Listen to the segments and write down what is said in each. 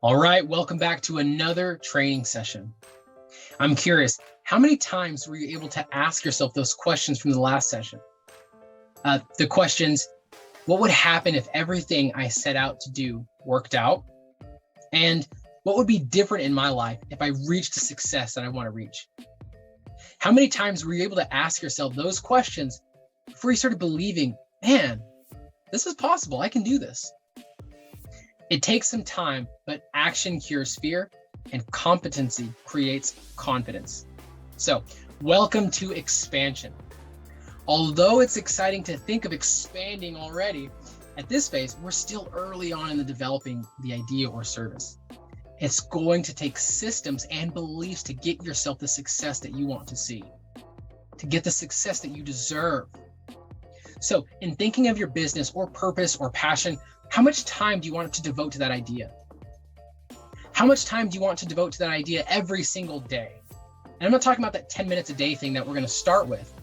All right, welcome back to another training session. I'm curious, how many times were you able to ask yourself those questions from the last session? The questions, what would happen if everything I set out to do worked out? And what would be different in my life if I reached the success that I want to reach? How many times were you able to ask yourself those questions before you started believing, man, this is possible, I can do this? It takes some time, but action cures fear and competency creates confidence. So, welcome to expansion. Although it's exciting to think of expanding already, at this phase, we're still early on in the developing the idea or service. It's going to take systems and beliefs to get yourself the success that you want to see, to get the success that you deserve. So, in thinking of your business or purpose or passion, how much time do you want to devote to that idea? How much time do you want to devote to that idea every single day? And I'm not talking about that 10 minutes a day thing that we're going to start with.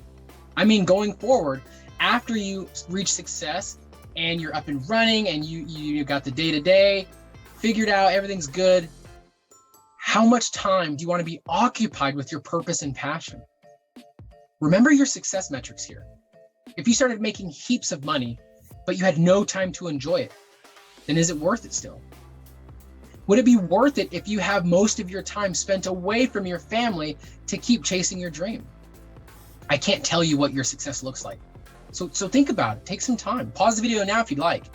I mean, going forward, after you reach success and you're up and running and you got the day-to-day figured out, everything's good. How much time do you want to be occupied with your purpose and passion? Remember your success metrics here. If you started making heaps of money, but you had no time to enjoy it, then is it worth it still? Would it be worth it if you have most of your time spent away from your family to keep chasing your dream? I can't tell you what your success looks like. So think about it. Take some time. Pause the video now if you'd like,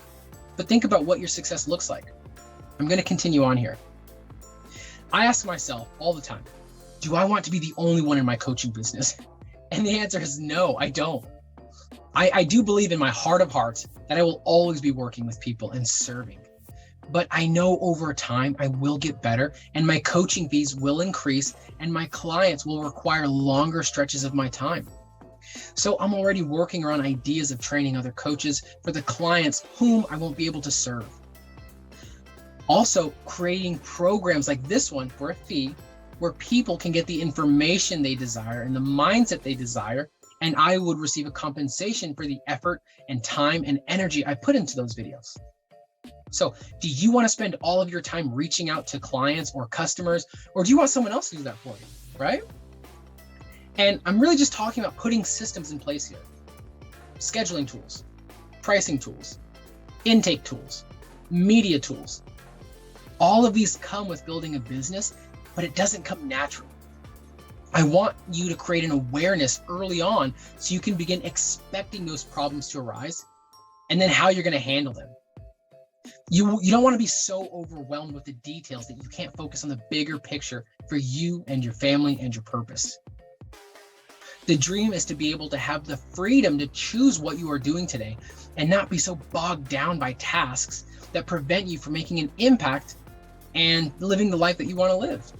but think about what your success looks like. I'm going to continue on here. I ask myself all the time, do I want to be the only one in my coaching business? And the answer is no, I don't. I do believe in my heart of hearts that I will always be working with people and serving. But I know over time I will get better and my coaching fees will increase and my clients will require longer stretches of my time. So I'm already working around ideas of training other coaches for the clients whom I won't be able to serve. Also, creating programs like this one for a fee where people can get the information they desire and the mindset they desire, and I would receive a compensation for the effort and time and energy I put into those videos. So do you want to spend all of your time reaching out to clients or customers, or do you want someone else to do that for you, right? And I'm really just talking about putting systems in place here. Scheduling tools, pricing tools, intake tools, media tools. All of these come with building a business, but it doesn't come naturally. I want you to create an awareness early on so you can begin expecting those problems to arise and then how you're going to handle them. You don't want to be so overwhelmed with the details that you can't focus on the bigger picture for you and your family and your purpose. The dream is to be able to have the freedom to choose what you are doing today and not be so bogged down by tasks that prevent you from making an impact and living the life that you want to live.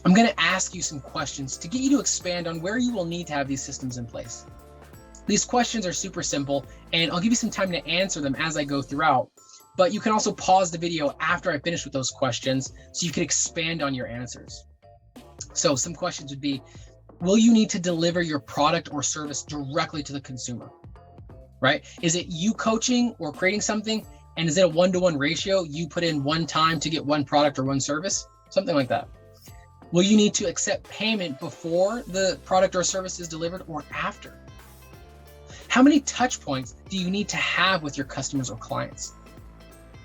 I'm going to ask you some questions to get you to expand on where you will need to have these systems in place. These questions are super simple, and I'll give you some time to answer them as I go throughout, but you can also pause the video after I finish with those questions so you can expand on your answers. So some questions would be, will you need to deliver your product or service directly to the consumer, right? Is it you coaching or creating something, and is it a one-to-one ratio? You put in one time to get one product or one service, something like that. Will you need to accept payment before the product or service is delivered or after? How many touch points do you need to have with your customers or clients?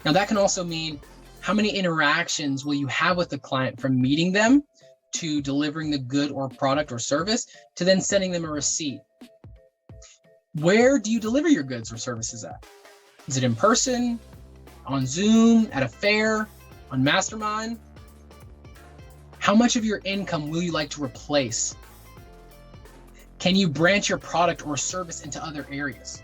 Now that can also mean how many interactions will you have with the client from meeting them to delivering the good or product or service to then sending them a receipt. Where do you deliver your goods or services at? Is it in person, on Zoom, at a fair, on Mastermind? How much of your income will you like to replace? Can you branch your product or service into other areas?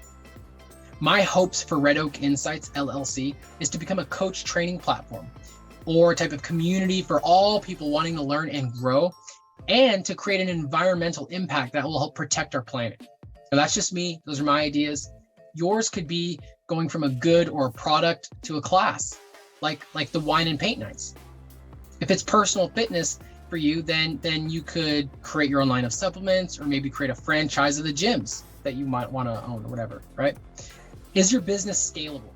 My hopes for Red Oak Insights LLC is to become a coach training platform or a type of community for all people wanting to learn and grow, and to create an environmental impact that will help protect our planet. Now that's just me, those are my ideas. Yours could be going from a good or a product to a class, like the wine and paint nights. If it's personal fitness for you, then you could create your own line of supplements or maybe create a franchise of the gyms that you might want to own or whatever, right? Is your business scalable?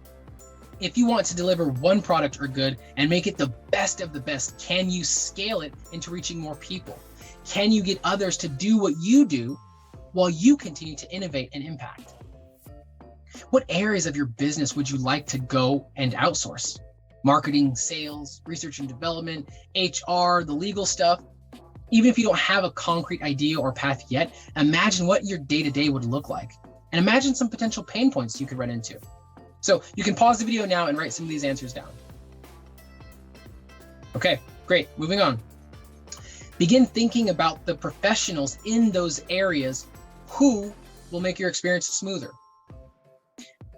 If you want to deliver one product or good and make it the best of the best, can you scale it into reaching more people? Can you get others to do what you do while you continue to innovate and impact? What areas of your business would you like to go and outsource? Marketing, sales, research and development, HR, the legal stuff. Even if you don't have a concrete idea or path yet, imagine what your day-to-day would look like. And imagine some potential pain points you could run into. So you can pause the video now and write some of these answers down. Okay, great, moving on. Begin thinking about the professionals in those areas who will make your experience smoother.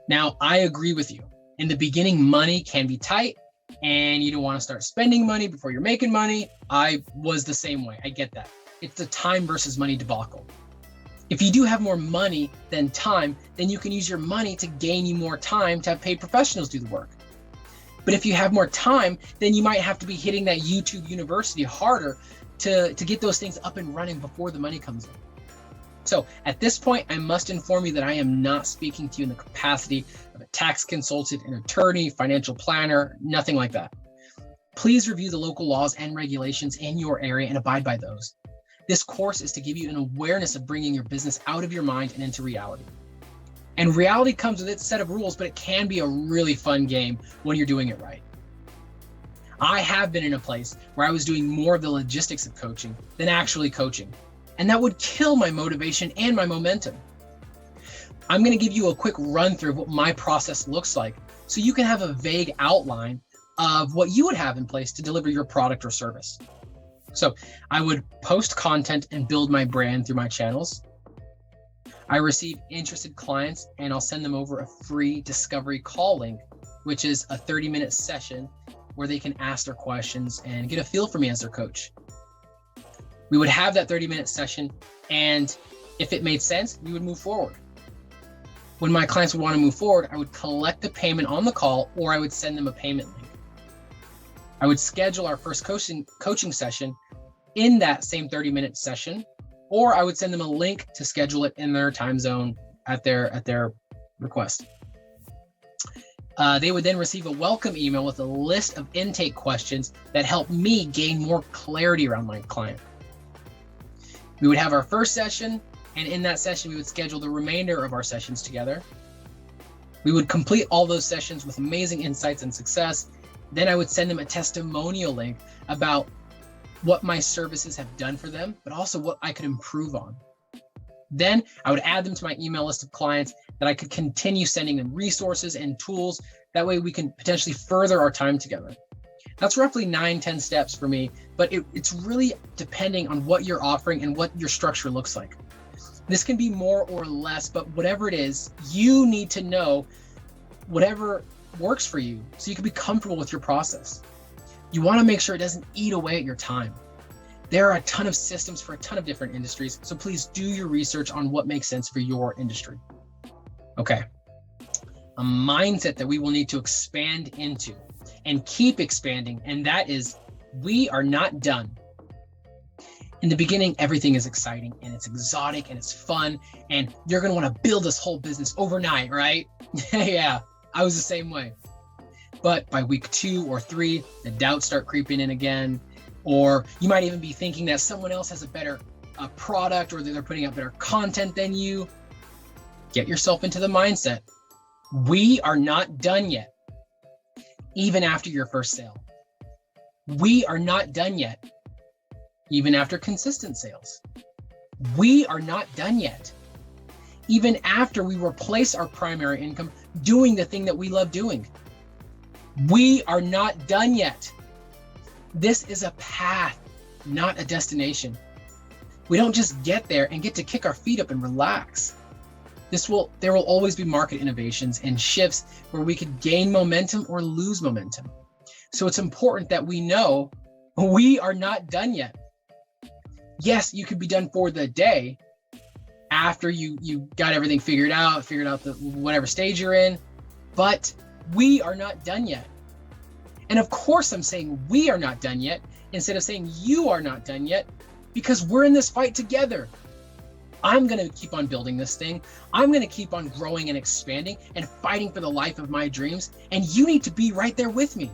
Now, I agree with you. In the beginning, money can be tight and you don't want to start spending money before you're making money. I was the same way. I get that. It's the time versus money debacle. If you do have more money than time, then you can use your money to gain you more time to have paid professionals do the work. But if you have more time, then you might have to be hitting that YouTube University harder to get those things up and running before the money comes in. So at this point, I must inform you that I am not speaking to you in the capacity of a tax consultant, an attorney, financial planner, nothing like that. Please review the local laws and regulations in your area and abide by those. This course is to give you an awareness of bringing your business out of your mind and into reality. And reality comes with its set of rules, but it can be a really fun game when you're doing it right. I have been in a place where I was doing more of the logistics of coaching than actually coaching, and that would kill my motivation and my momentum. I'm going to give you a quick run through of what my process looks like so you can have a vague outline of what you would have in place to deliver your product or service. So I would post content and build my brand through my channels. I receive interested clients and I'll send them over a free discovery call link, which is a 30-minute session where they can ask their questions and get a feel for me as their coach. We would have that 30-minute session, and if it made sense, we would move forward. When my clients would want to move forward, I would collect the payment on the call, or I would send them a payment link. I would schedule our first coaching session in that same 30-minute session, or I would send them a link to schedule it in their time zone at their request. They would then receive a welcome email with a list of intake questions that help me gain more clarity around my client. We would have our first session, and in that session, we would schedule the remainder of our sessions together. We would complete all those sessions with amazing insights and success. Then I would send them a testimonial link about what my services have done for them, but also what I could improve on. Then I would add them to my email list of clients that I could continue sending them resources and tools. That way we can potentially further our time together. That's roughly 9-10 steps for me, but it's really depending on what you're offering and what your structure looks like. This can be more or less, but whatever it is, you need to know whatever works for you so you can be comfortable with your process. You want to make sure it doesn't eat away at your time. There are a ton of systems for a ton of different industries, so please do your research on what makes sense for your industry. Okay, a mindset that we will need to expand into and keep expanding, and that is, we are not done. In the beginning, everything is exciting and it's exotic and it's fun, and you're going to want to build this whole business overnight, right? Yeah, I was the same way. But by week 2 or 3, the doubts start creeping in again, or you might even be thinking that someone else has a better product, or that they're putting out better content than you. Get yourself into the mindset. We are not done yet, even after your first sale. We are not done yet, even after consistent sales. We are not done yet, even after we replace our primary income doing the thing that we love doing. We are not done yet. This is a path, not a destination. We don't just get there and get to kick our feet up and relax. There will always be market innovations and shifts where we could gain momentum or lose momentum. So it's important that we know we are not done yet. Yes, you could be done for the day after you got everything figured out the whatever stage you're in, but we are not done yet. And of course I'm saying we are not done yet instead of saying you are not done yet, because we're in this fight together. I'm going to keep on building this thing. I'm going to keep on growing and expanding and fighting for the life of my dreams. And you need to be right there with me.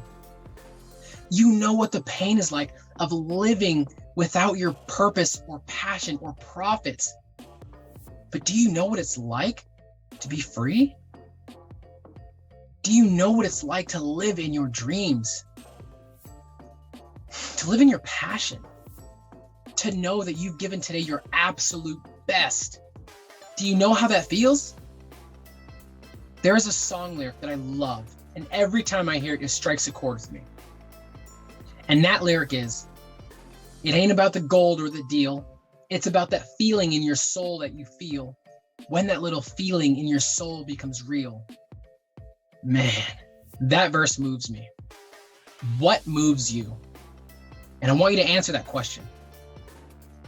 You know what the pain is like of living without your purpose or passion or profits. But do you know what it's like to be free? Do you know what it's like to live in your dreams? To live in your passion? To know that you've given today your absolute best? Do you know how that feels? There is a song lyric that I love, and every time I hear it, it strikes a chord with me. And that lyric is, "It ain't about the gold or the deal. It's about that feeling in your soul that you feel when that little feeling in your soul becomes real." Man, that verse moves me. What moves you? And I want you to answer that question.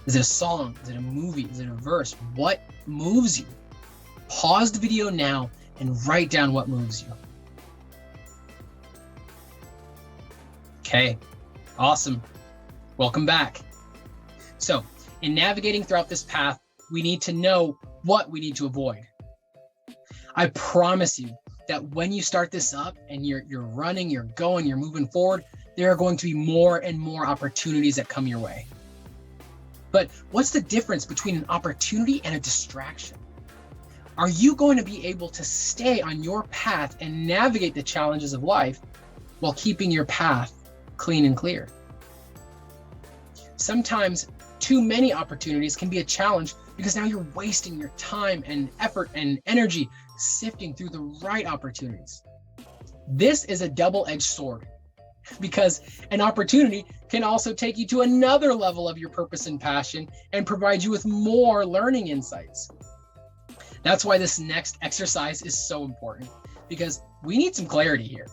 Is it a song? Is it a movie? Is it a verse? What moves you? Pause the video now and write down what moves you. Okay, awesome. Welcome back. So, in navigating throughout this path, we need to know what we need to avoid. I promise you that when you start this up and you're running, you're going, you're moving forward, there are going to be more and more opportunities that come your way. But what's the difference between an opportunity and a distraction? Are you going to be able to stay on your path and navigate the challenges of life while keeping your path clean and clear? Sometimes too many opportunities can be a challenge because now you're wasting your time and effort and energy sifting through the right opportunities. This is a double-edged sword because an opportunity can also take you to another level of your purpose and passion and provide you with more learning insights. That's why this next exercise is so important, because we need some clarity here.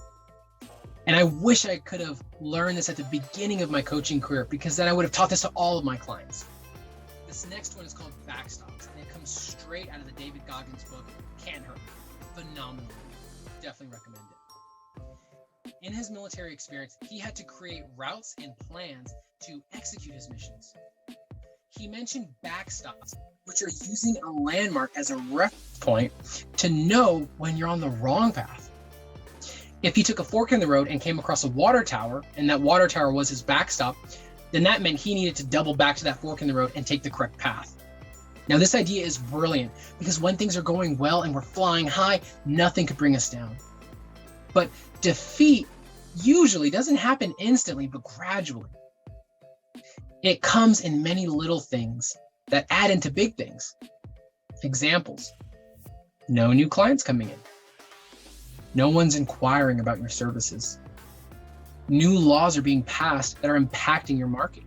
And I wish I could have learned this at the beginning of my coaching career, because then I would have taught this to all of my clients. This next one is called backstops, and it comes straight out of the David Goggins book, Can't Hurt. Phenomenal. Definitely recommend it. In his military experience, he had to create routes and plans to execute his missions. He mentioned backstops, which are using a landmark as a reference point to know when you're on the wrong path. If he took a fork in the road and came across a water tower, and that water tower was his backstop, then that meant he needed to double back to that fork in the road and take the correct path. Now, this idea is brilliant because when things are going well and we're flying high, nothing could bring us down. But defeat usually doesn't happen instantly, but gradually. It comes in many little things that add into big things. Examples: no new clients coming in. No one's inquiring about your services. New laws are being passed that are impacting your market.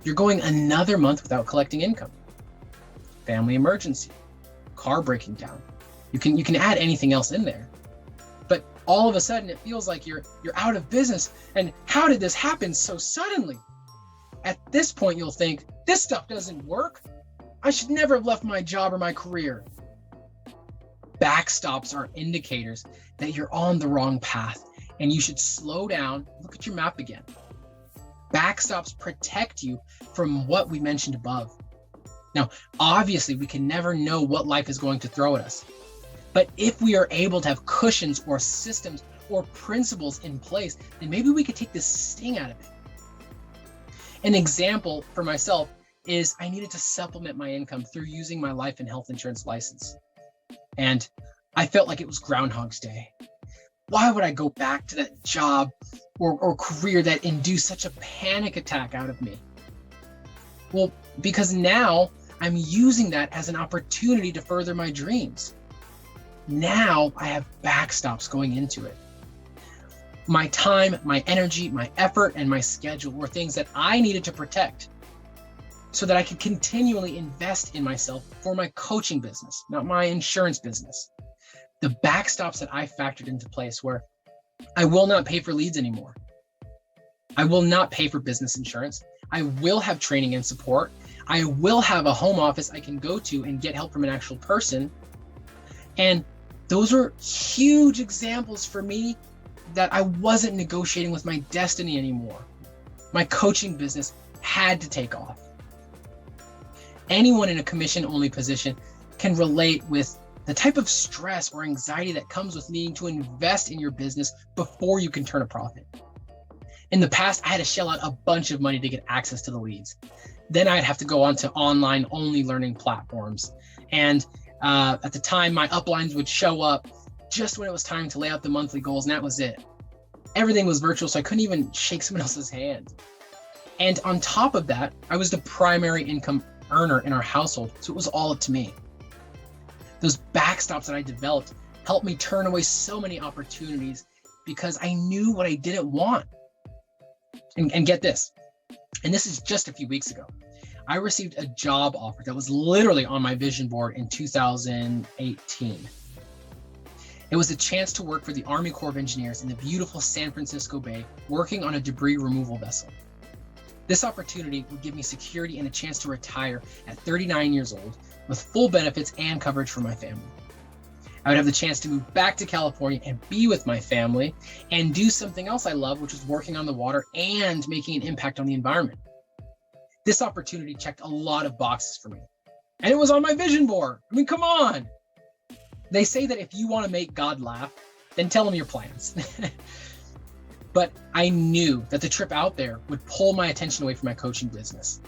You're going another month without collecting income. Family emergency, car breaking down. You can add anything else in there. But all of a sudden it feels like you're out of business, and how did this happen so suddenly? At this point you'll think, this stuff doesn't work. I should never have left my job or my career. Backstops are indicators that you're on the wrong path and you should slow down, look at your map again. Backstops protect you from what we mentioned above. Now, obviously, we can never know what life is going to throw at us. But if we are able to have cushions or systems or principles in place, then maybe we could take the sting out of it. An example for myself is I needed to supplement my income through using my life and health insurance license. And I felt like it was Groundhog's Day. Why would I go back to that job or career that induced such a panic attack out of me? Well, because now I'm using that as an opportunity to further my dreams. Now I have backstops going into it. My time, my energy, my effort, and my schedule were things that I needed to protect so that I could continually invest in myself for my coaching business, not my insurance business. The backstops that I factored into place were I will not pay for leads anymore. I will not pay for business insurance. I will have training and support. I will have a home office I can go to and get help from an actual person. And those are huge examples for me that I wasn't negotiating with my destiny anymore. My coaching business had to take off. anyone in a commission-only position can relate with the type of stress or anxiety that comes with needing to invest in your business before you can turn a profit. In the past, I had to shell out a bunch of money to get access to the leads. Then I'd have to go on to online-only learning platforms. And at the time, my uplines would show up just when it was time to lay out the monthly goals, and that was it. Everything was virtual, so I couldn't even shake someone else's hand. And on top of that, I was the primary income earner in our household, so it was all up to me. Those backstops that I developed helped me turn away so many opportunities because I knew what I didn't want. And get this, and this is just a few weeks ago, I received a job offer that was literally on my vision board in 2018. It was a chance to work for the Army Corps of Engineers in the beautiful San Francisco Bay, working on a debris removal vessel. This opportunity would give me security and a chance to retire at 39 years old with full benefits and coverage for my family. I would have the chance to move back to California and be with my family and do something else I love, which was working on the water and making an impact on the environment. This opportunity checked a lot of boxes for me. And it was on my vision board. I mean, come on. They say that if you want to make God laugh, then tell him your plans. But I knew that the trip out there would pull my attention away from my coaching business.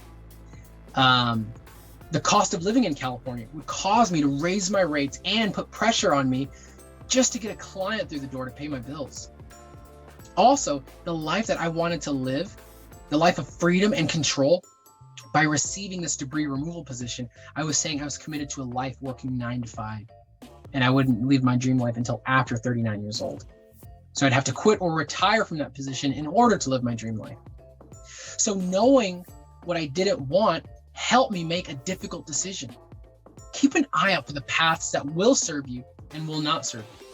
The cost of living in California would cause me to raise my rates and put pressure on me just to get a client through the door to pay my bills. Also, the life that I wanted to live, the life of freedom and control, by receiving this debris removal position, I was saying I was committed to a life working 9 to 5, and I wouldn't leave my dream life until after 39 years old. So I'd have to quit or retire from that position in order to live my dream life. So knowing what I didn't want helped me make a difficult decision. Keep an eye out for the paths that will serve you and will not serve you.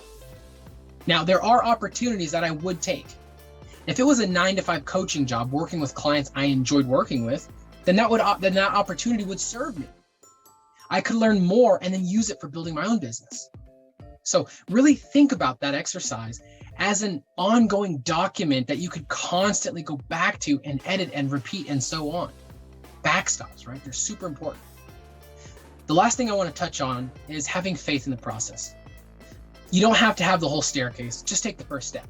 Now, there are opportunities that I would take. If it was a 9 to 5 coaching job working with clients I enjoyed working with, then that opportunity would serve me. I could learn more and then use it for building my own business. So really think about that exercise as an ongoing document that you could constantly go back to and edit and repeat and so on. Backstops, right? They're super important. The last thing I want to touch on is having faith in the process. You don't have to have the whole staircase. Just take the first step.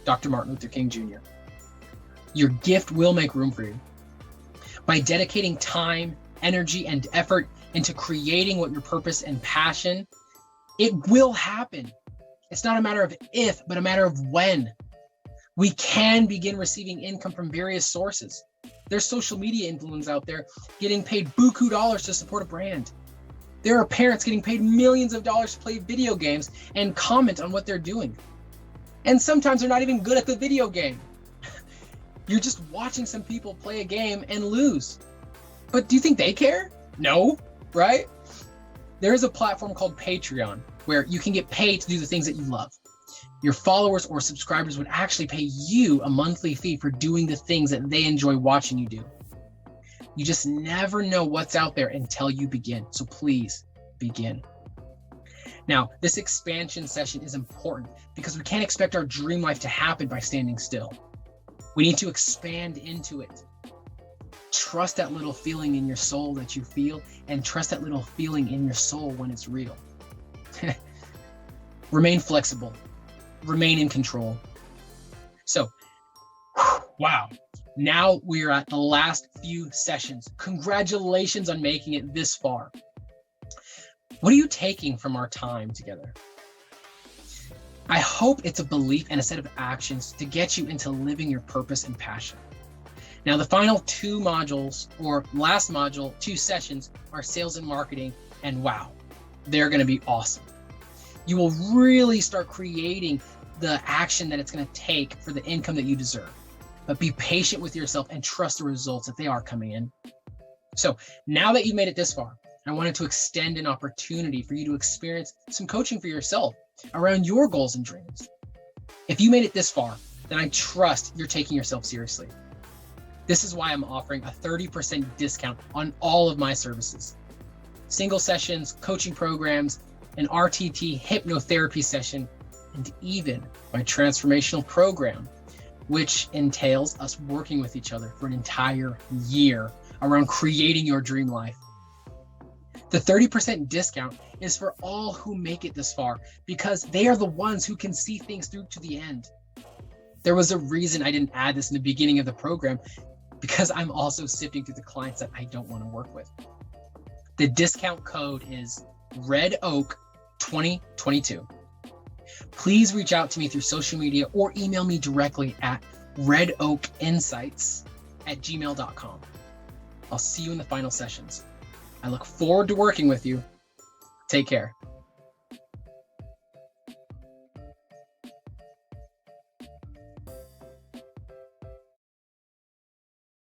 Dr. Martin Luther King Jr. Your gift will make room for you. By dedicating time, energy, and effort into creating what your purpose and passion, it will happen. It's not a matter of if, but a matter of when. We can begin receiving income from various sources. There's social media influencers out there getting paid buku dollars to support a brand. There are parents getting paid millions of dollars to play video games and comment on what they're doing. And sometimes they're not even good at the video game. You're just watching some people play a game and lose. But do you think they care? No, right? There is a platform called Patreon where you can get paid to do the things that you love. Your followers or subscribers would actually pay you a monthly fee for doing the things that they enjoy watching you do. You just never know what's out there until you begin. So please begin. Now, this expansion session is important because we can't expect our dream life to happen by standing still. We need to expand into it. Trust that little feeling in your soul that you feel, and trust that little feeling in your soul when it's real. Remain flexible. Remain in control. So, wow. Now we're at the last few sessions. Congratulations on making it this far. What are you taking from our time together? I hope it's a belief and a set of actions to get you into living your purpose and passion. Now, the final 2 modules, or last module, 2 sessions, are sales and marketing, and wow, they're going to be awesome. You will really start creating the action that it's going to take for the income that you deserve. But be patient with yourself and trust the results that they are coming in. So now that you've made it this far, I wanted to extend an opportunity for you to experience some coaching for yourself around your goals and dreams. If you made it this far, then I trust you're taking yourself seriously. This is why I'm offering a 30% discount on all of my services. Single sessions, coaching programs, an RTT hypnotherapy session, and even my transformational program, which entails us working with each other for an entire year around creating your dream life. The 30% discount is for all who make it this far because they are the ones who can see things through to the end. There was a reason I didn't add this in the beginning of the program because I'm also sifting through the clients that I don't want to work with. The discount code is Red Oak 2022. Please reach out to me through social media or email me directly at redoakinsights@gmail.com. I'll see you in the final sessions. I look forward to working with you. Take care.